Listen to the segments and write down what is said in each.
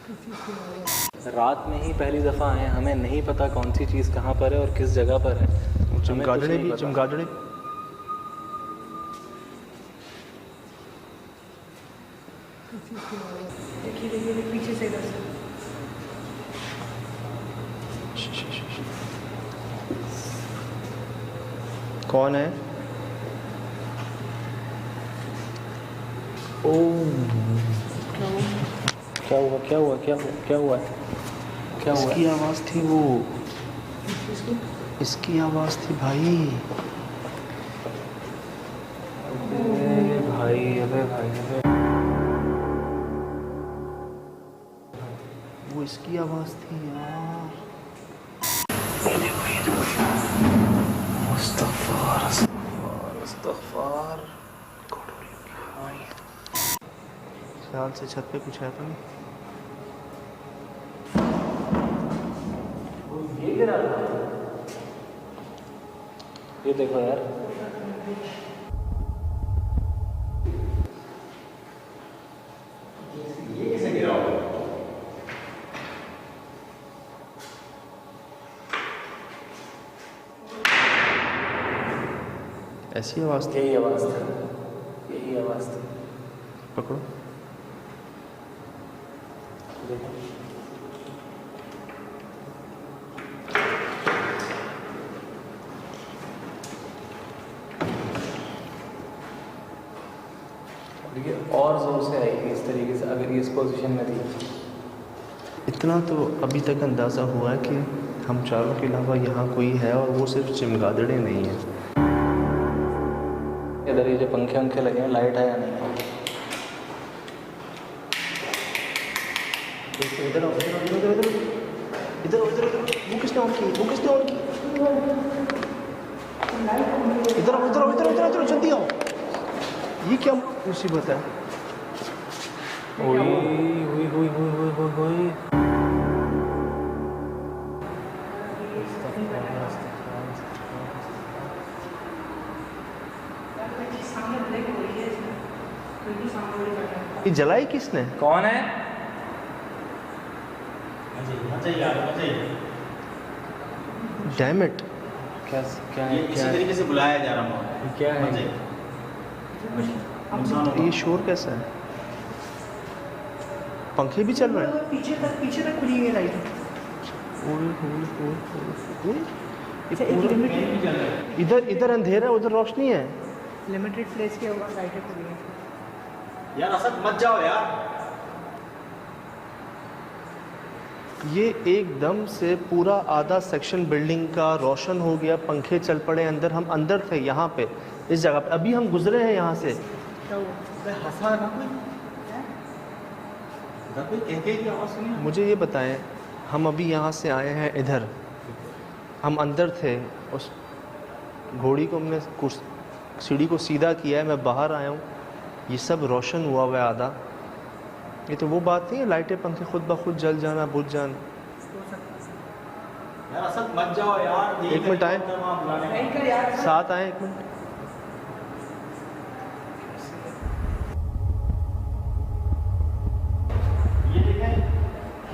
रात में ही पहली दफ़ा आए, हमें नहीं पता कौन सी चीज़ कहाँ पर है और किस जगह पर है। चमगादड़े भी, चमगादड़े पीछे से कौन है? ओ क्या हुआ क्या हुआ क्या हुआ क्या हुआ क्या हुआ? इसकी आवाज़ थी वो, इसकी आवाज़ थी भाई। अबे भाई अबे भाई अबे, वो इसकी आवाज़ थी यार। मुस्तग़फ़र मुस्तग़फ़र। ख्याल से छत पे कुछ है तो नहीं? ये गिरा था। ये देखो यार, ये कैसे गिरा होगा? ऐसी आवाज़ थी? यही आवाज़ थी, यही आवाज़ थी। पकड़ो। देखो देखिए, और जोर से आएगी इस तरीके से अगर ये इस पोजीशन में थी। इतना तो अभी तक अंदाज़ा हुआ है कि हम चारों के अलावा यहाँ कोई है और वो सिर्फ चमगादड़े नहीं है। इधर ये जो पंखे वंखे लगे हैं, लाइट है या नहीं है? इधर आओ, इधर आओ, इधर इधर इधर इधर इधर। वो किसने ऑन की? वो किसने ऑन की? इधर आओ, इधर आओ, इधर इधर इधर, जल्दी आओ। ये क्या मुसीबत है? ओए ओए ओए ओए ओए ओए। ये जलाई किसने? कौन है? Damn it. क्या क्या है? इसी तरीके से बुलाया जा रहा है। क्या है? ये शोर कैसा है? पंखे भी चल रहे हैं? पीछे तक खुली हुई है लाइट। इधर इधर अंधेरा है, उधर रोशनी है। लिमिटेड प्लेस के ऊपर लाइटें खुली हैं। यार असद मत जाओ यार। ये एकदम से पूरा आधा सेक्शन बिल्डिंग का रोशन हो गया, पंखे चल पड़े अंदर। हम अंदर थे यहाँ पे, इस जगह पे, अभी हम गुजरे हैं यहाँ से। क्या हुआ? हंसा ना कोई, की आवाज़ सुनी? मुझे ये बताएं, हम अभी यहाँ से आए हैं इधर, हम अंदर थे, उस घोड़ी को हमने सीढ़ी को सीधा किया है, मैं बाहर आया हूँ, ये सब रोशन हुआ हुआ है आधा। ये तो वो बात नहीं है लाइटें पंखे खुद ब खुद जल जाना, बुझ जाना। यार असद मत जाओ यार। एक मिनट आए, साथ आए, एक मिनट।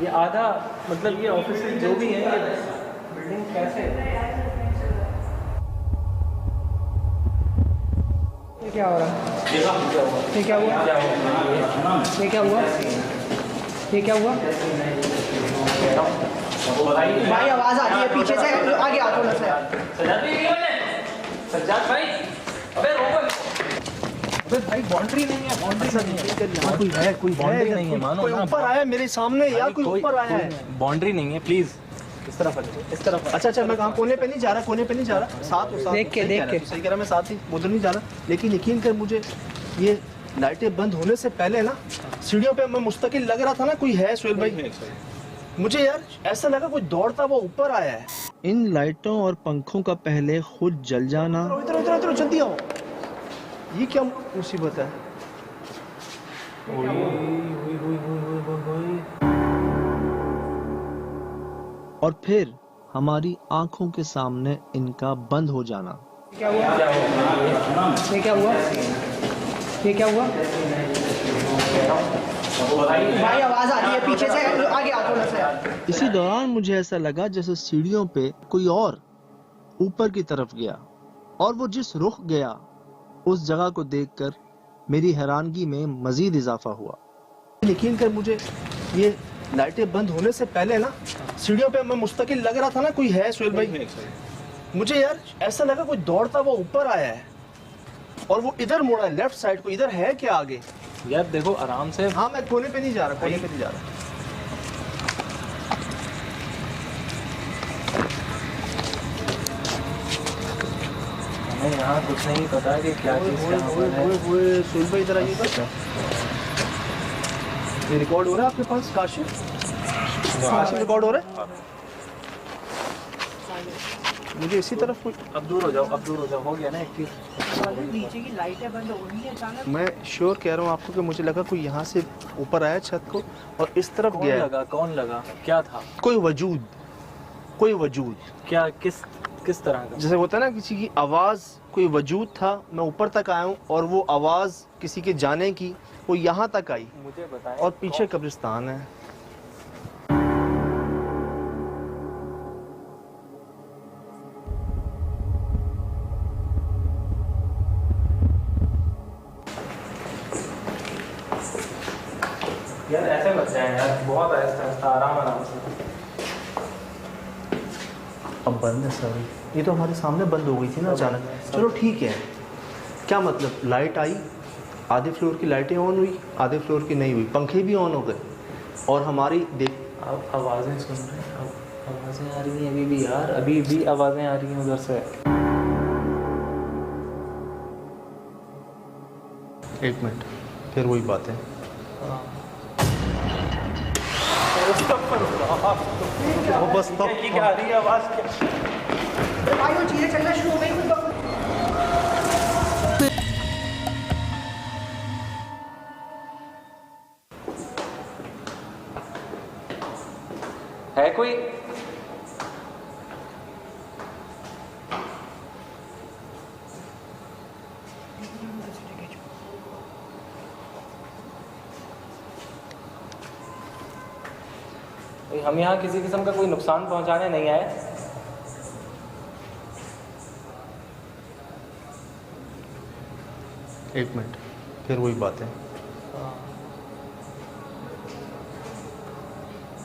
ये आधा मतलब ये ऑफिस जो भी है, ये बिल्डिंग कैसे है? ये क्या हो रहा है? ये क्या हुआ? ये क्या हुआ? ये क्या हुआ? भाई आवाज आ रही है पीछे से, आगे आ थोड़ा सा। सज्जाद भाई, अबे रोको। अबे भाई बाउंड्री नहीं है, बाउंड्री नहीं है। कोई है, कोई बाउंड्री नहीं है, मानो कोई ना। ऊपर आया मेरे सामने यार, कोई ऊपर आया है। बाउंड्री नहीं है, प्लीज इस तरफ आ जाओ, इस तरफ। अच्छा अच्छा, मैं कहाँ, कोने पे नहीं जा रहा, कोने पे नहीं जा रहा, साथ देख के सही कह रहा, मैं साथ ही उधर नहीं जा रहा। लेकिन यकीन कर, मुझे ये लाइटें बंद होने से पहले ना सीढ़ियों पे मैं मुस्तकिल लग रहा था ना कोई है। सुहेल भाई, मुझे यार ऐसा लगा कोई दौड़ता वो ऊपर आया है। इन लाइटों और पंखों का पहले खुद जल जाना। इधर इधर इधर, जल्दी आओ। ये क्या मुसीबत है? और फिर हमारी आंखों के सामने इनका बंद हो जाना। क्या हुआ? ये क्या हुआ? ये क्या हुआ? भाई आवाज आ रही है पीछे से, आगे आओ थोड़ा सा। इसी दौरान मुझे ऐसा लगा जैसे सीढ़ियों पे कोई और ऊपर की तरफ गया, और वो जिस रुख गया उस जगह को देखकर मेरी हैरानगी में मजीद इजाफा हुआ। यकीन कर मुझे ये लाइटें बंद होने से पहले ना सीढ़ियों पे मैं मुस्तकिल लग रहा था ना कोई है सुहेल भाई। मुझे यार ऐसा लगा कोई दौड़ता हुआ ऊपर आया है और वो इधर मुड़ा है, लेफ्ट साइड को। इधर है क्या आगे? यार देखो आराम से। हाँ मैं कोने पे नहीं जा रहा, कोने पे नहीं जा रहा। हमें यहाँ कुछ नहीं पता कि क्या चीज़ कहाँ पर है। सुहेल भाई इधर आइए बस। ये रिकॉर्ड हो रहा है आपके पास काशिफ? काशिफ रिकॉर्ड हो रहा है? मुझे इसी तरफ कोई, अब दूर हो जाओ, अब दूर हो जाओ, हो गया ना एक चीज़। नीचे की लाइटें बंद हो गई है अचानक। मैं श्योर कह रहा हूँ आपको कि मुझे लगा कोई यहाँ से ऊपर आया छत को और इस तरफ कौन गया। लगा? कौन लगा? क्या था? कोई वजूद, कोई वजूद। क्या किस तरह का? जैसे होता है ना किसी की आवाज़, कोई वजूद था। मैं ऊपर तक आया हूँ और वो आवाज़ किसी के जाने की वो यहाँ तक आई। मुझे बताएं। और पीछे कब्रिस्तान है। यार ऐसे मत जाए यार, बहुत आहिस्ता आहिस्ता, आराम से। अब बंद है सर, ये तो हमारे सामने बंद हो गई थी ना अचानक। चलो ठीक है, क्या मतलब लाइट आई, आधे फ्लोर की लाइटें ऑन हुई, आधे फ्लोर की नहीं हुई, पंखे भी ऑन हो गए और हमारी देख अब आवाज़ें सुन रहे हैं, अब आवाज़ें आ रही हैं अभी भी यार, अभी भी आवाज़ें आ रही हैं उधर से। एक मिनट, फिर वही बात है। बस तब क्या आ रही है आवाज़? क्या भाई वो चीजें चलना शुरू हो गई कुछ वक्त। है कोई? हम यहाँ किसी किस्म का कोई नुकसान पहुँचाने नहीं आए। एक मिनट, फिर वही बात है।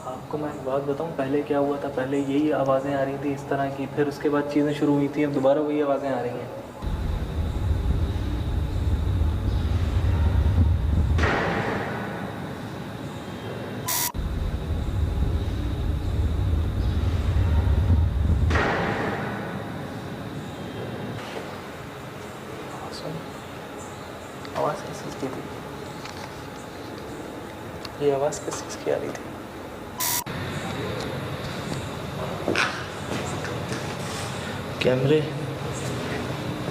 आपको मैं एक बात बताऊँ, पहले क्या हुआ था? पहले यही आवाज़ें आ रही थी इस तरह की, फिर उसके बाद चीज़ें शुरू हुई थी, अब दोबारा वही आवाज़ें आ रही हैं। आवाज़ किस चीज़ की थी? ये आवाज़ किस चीज़ की आ रही थी? कैमरे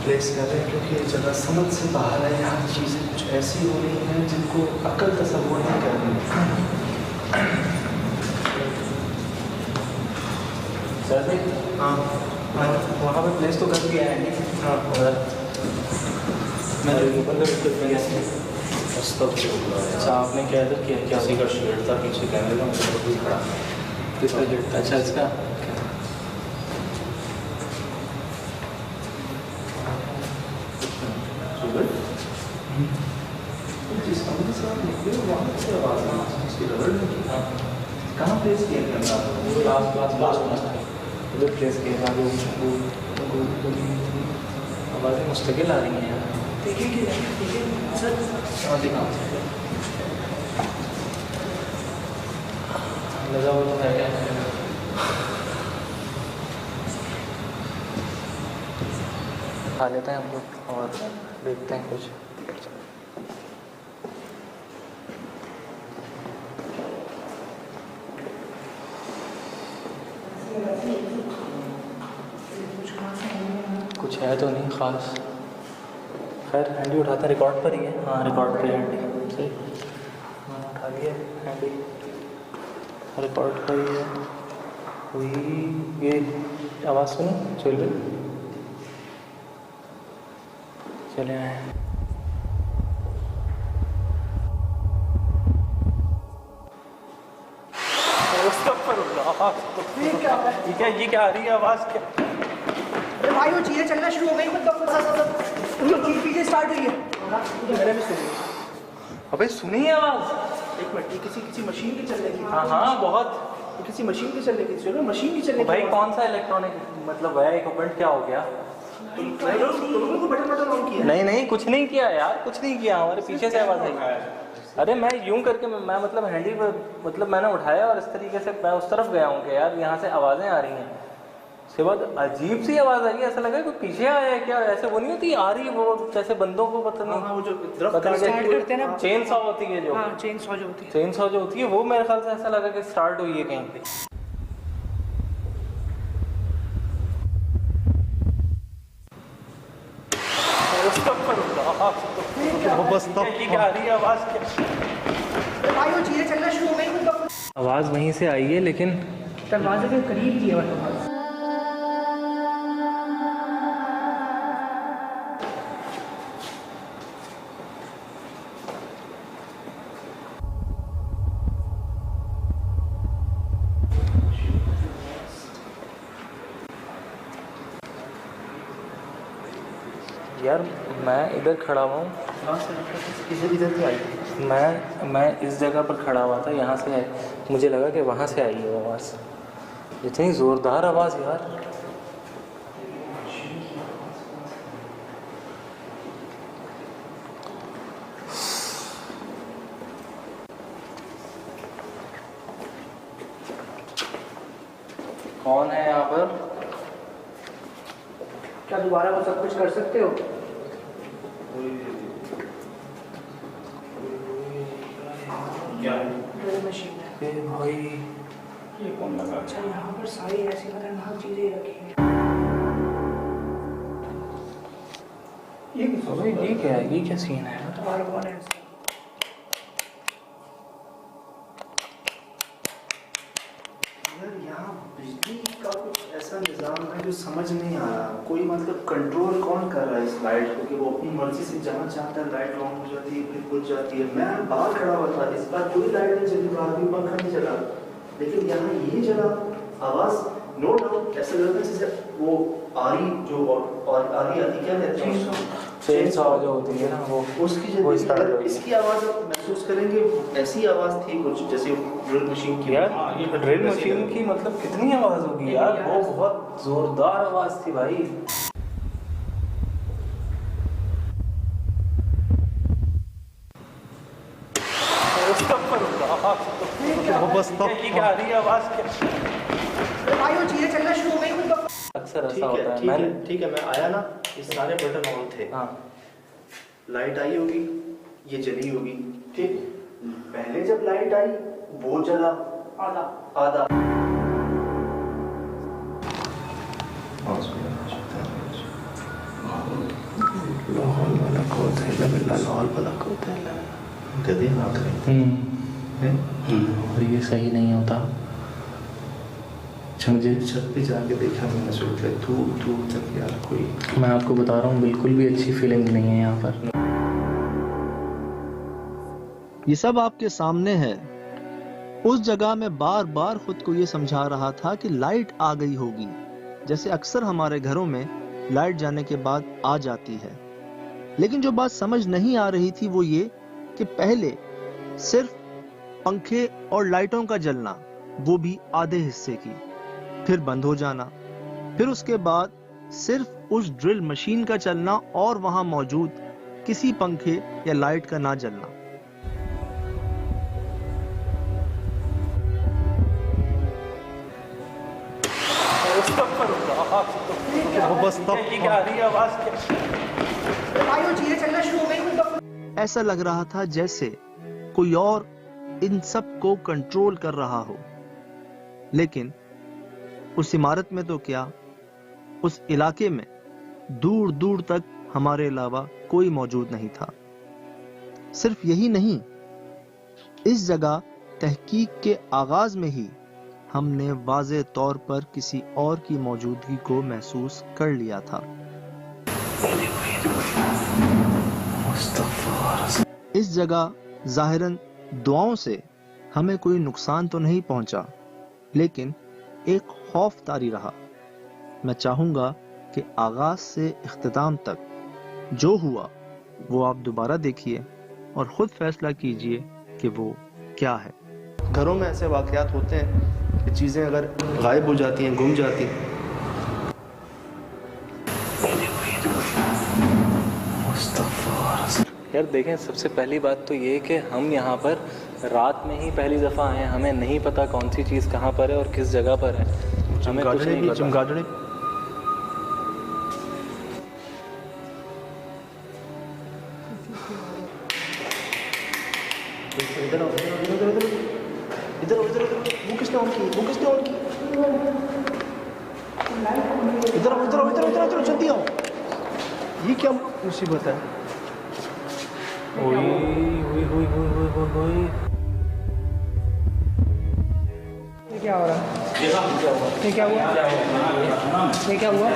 प्लेस कर रहे हैं क्योंकि ये जगह समझ से बाहर है। यहाँ चीज़ें कुछ ऐसी हो रही हैं जिनको अकल तसव्वुर नहीं कर रही। सर हाँ वहाँ पे प्लेस तो कर दिया है। हाँ मैंने अच्छा आपने क्या इधर किया? क्या किसी का शेड था पीछे कैमरे का, मुझे तो खड़ा। किसका जेट? अच्छा इसका। जिस कमरे से आप निकले हो वहाँ से आवाज़ आई, उसकी रगड़ लगी। कहाँ प्लेस किया कैमरा? लास्ट उधर प्लेस किया। आवाज़ें मुस्तकिल आ रही हैं यार। देखिए सर, लगा हुआ तो है क्या? खा लेते हैं हम लोग और देखते हैं कुछ। कुछ है तो नहीं ख़ास। खैर हैंडी उठाते हैं, रिकॉर्ड पर ही है। हाँ रिकॉर्ड पर हैंडी सही। हाँ उठा लिया हैंडी, रिकॉर्ड पर ही है। वही ये आवाज़ सुनो, चल रही चले आए। ये क्या आ रही है आवाज़ क्या? अरे भाई वो चीज़ें चलना शुरू हो गई, मतलब पीछे स्टार्ट हुई है। मेरे भी सुनिए, अबे सुनी आवाज़? एक मिनट, ये किसी मशीन की चलने की, हाँ हाँ बहुत। किसी मशीन की चलने की, सुनो मशीन की चलने की। भाई कौन सा इलेक्ट्रॉनिक मतलब है इक्विपमेंट, क्या हो गया? तुमने को बटन ऑन किया? नहीं नहीं कुछ नहीं किया यार, कुछ नहीं किया, हमारे पीछे से आवाज़ आई। अरे मैं यूं करके मैं मतलब हैंडी मतलब मैंने उठाया और इस तरीके से मैं उस तरफ गया हूँ कि यार यहाँ से आवाज़ें आ रही हैं। उसके बाद अजीब सी आवाज़ आई, ऐसा लगा कोई पीछे आया है क्या, ऐसे वो नहीं होती आ रही वो जैसे बंदों को पता नहीं। हाँ, वो जो स्टार्ट करते हैं ना, चेन सॉ होती है जो, हाँ चेन सॉ जो होती है, चेन सॉ जो होती है वो मेरे ख्याल से ऐसा लगा कि स्टार्ट हुई है कहीं पे। ये क्या आ रही है आवाज़ क्या? अरे भाई वो चीज़ें चलना शुरू हो गई, मतलब आवाज़ वहीं से आई है लेकिन दरवाजे के करीब की है आवाज़। यार मैं इधर खड़ा हुआ हूँ, इधर से आई। मैं इस जगह पर खड़ा हुआ था, यहाँ से मुझे लगा कि वहाँ से आई है वो आवाज़, इतनी ज़ोरदार आवाज़ यार। कौन है यहाँ पर? क्या दोबारा वो सब कुछ कर सकते हो? ड्रिल मशीन है। भाई ये कौन लगा? अच्छा यहाँ पर सारी ऐसी खतरनाक चीज़ें रखी हैं। ये क्या है, ये क्या सीन है? तुम्हारा कौन है? यार यहाँ बिजली का कुछ ऐसा निज़ाम है जो समझ नहीं आ रहा, कोई मतलब कंट्रोल कौन कर रहा है इस लाइट को कि वो अपनी मर्जी से जहाँ चाहता है लाइट ऑन हो जाती है, फिर बुझ जाती है। मैं बाहर खड़ा हुआ था, इस बार कोई लाइट नहीं चली, बाहर भी पंखा नहीं चला, लेकिन यहाँ ये जला आवाज़, नो डाउट ऐसा लगता है जैसे वो आरी जो और आरी आती क्या कहते हैं उसको, चेन सॉ जो होती है ना वो, उसकी वो जगह start अगर इसकी आवाज़ आप महसूस करेंगे, ऐसी आवाज़ थी कुछ जैसे ड्रिल मशीन की। यार ड्रिल मशीन की मतलब कितनी आवाज़ होगी यार, वो बहुत ज़ोरदार आवाज़ थी भाई। ये क्या आ रही है आवाज़ क्या? अरे भाई वो चीज़ें चलना शुरू हो गई, मतलब अक्सर ठीक ऐसा होता है, है। ठीक है, ठीक है, मैं आया ना, ये सारे बटन ऑन थे, हाँ लाइट आई होगी, ये जली होगी, ठीक। पहले जब लाइट आई वो जला आधा आधा। और ये सही नहीं होता। मुझे छत पे जाके देखा मैंने, सोचा दूर दूर तक यार कोई, मैं आपको बता रहा हूँ बिल्कुल भी अच्छी फीलिंग नहीं है यहाँ पर। ये सब आपके सामने है। उस जगह में बार बार खुद को ये समझा रहा था कि लाइट आ गई होगी, जैसे अक्सर हमारे घरों में लाइट जाने के बाद आ जाती है। लेकिन जो बात समझ नहीं आ रही थी वो ये कि पहले सिर्फ पंखे और लाइटों का जलना, वो भी आधे हिस्से की, फिर बंद हो जाना, फिर उसके बाद सिर्फ उस ड्रिल मशीन का चलना और वहां मौजूद किसी पंखे या लाइट का ना जलना। ये क्या आ रही है आवाज़ क्या? अरे भाई वो चीज़ें चलना शुरू हो गई, मतलब ऐसा लग रहा था जैसे कोई और इन सब को कंट्रोल कर रहा हो। लेकिन उस इमारत में तो क्या, उस इलाके में दूर दूर तक हमारे अलावा कोई मौजूद नहीं था। सिर्फ यही नहीं, इस जगह तहकीक के आगाज में ही हमने वाज़े तौर पर किसी और की मौजूदगी को महसूस कर लिया था। इस जगह जाहिरन दुआओं से हमें कोई नुकसान तो नहीं पहुंचा, लेकिन एक खौफ तारी रहा। मैं चाहूंगा कि आगाज से इख्तिताम तक जो हुआ वो आप दोबारा देखिए और खुद फैसला कीजिए कि वो क्या है। घरों में ऐसे वाकयात होते हैं कि चीज़ें अगर गायब हो जाती हैं, गुम जाती हैं। यार देखें, सबसे पहली बात तो ये कि हम यहाँ पर रात में ही पहली दफ़ा आए हैं, हमें नहीं पता कौन सी चीज़ कहाँ पर है और किस जगह पर है, हमें कुछ नहीं पता। चमगादड़े इधर वो किसने ऑन की? इधर जल्दी आओ। ये क्या मुसीबत है? ये क्या हो रहा है? ये क्या हुआ? ये क्या हुआ?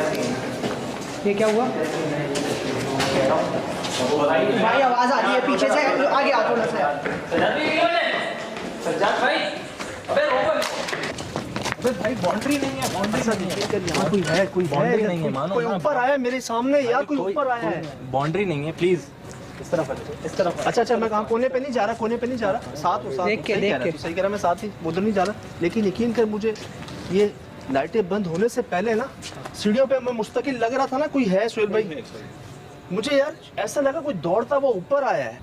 ये क्या हुआ? भाई आवाज आ रही है पीछे से, आगे आओ थोड़ा सा। सज्जाद भाई, अबे रोको। अबे भाई बाउंड्री नहीं है, यहाँ कोई बाउंड्री नहीं है, मानो कोई ऊपर आया है मेरे सामने यार, कोई ऊपर आया है। बाउंड्री नहीं है, प्लीज इस तरफ इस तरफ। अच्छा मैं कहाँ कोने पे नहीं जा रहा, साथ हो, देख के सही कह रहा, मैं साथ ही उधर नहीं जा रहा। लेकिन यकीन कर, मुझे ये लाइटें बंद होने से पहले ना सीढ़ियों पे मैं मुस्तकिल लग रहा था ना कोई है। सुहेल भाई, मुझे यार ऐसा लगा कोई दौड़ता वो ऊपर आया है।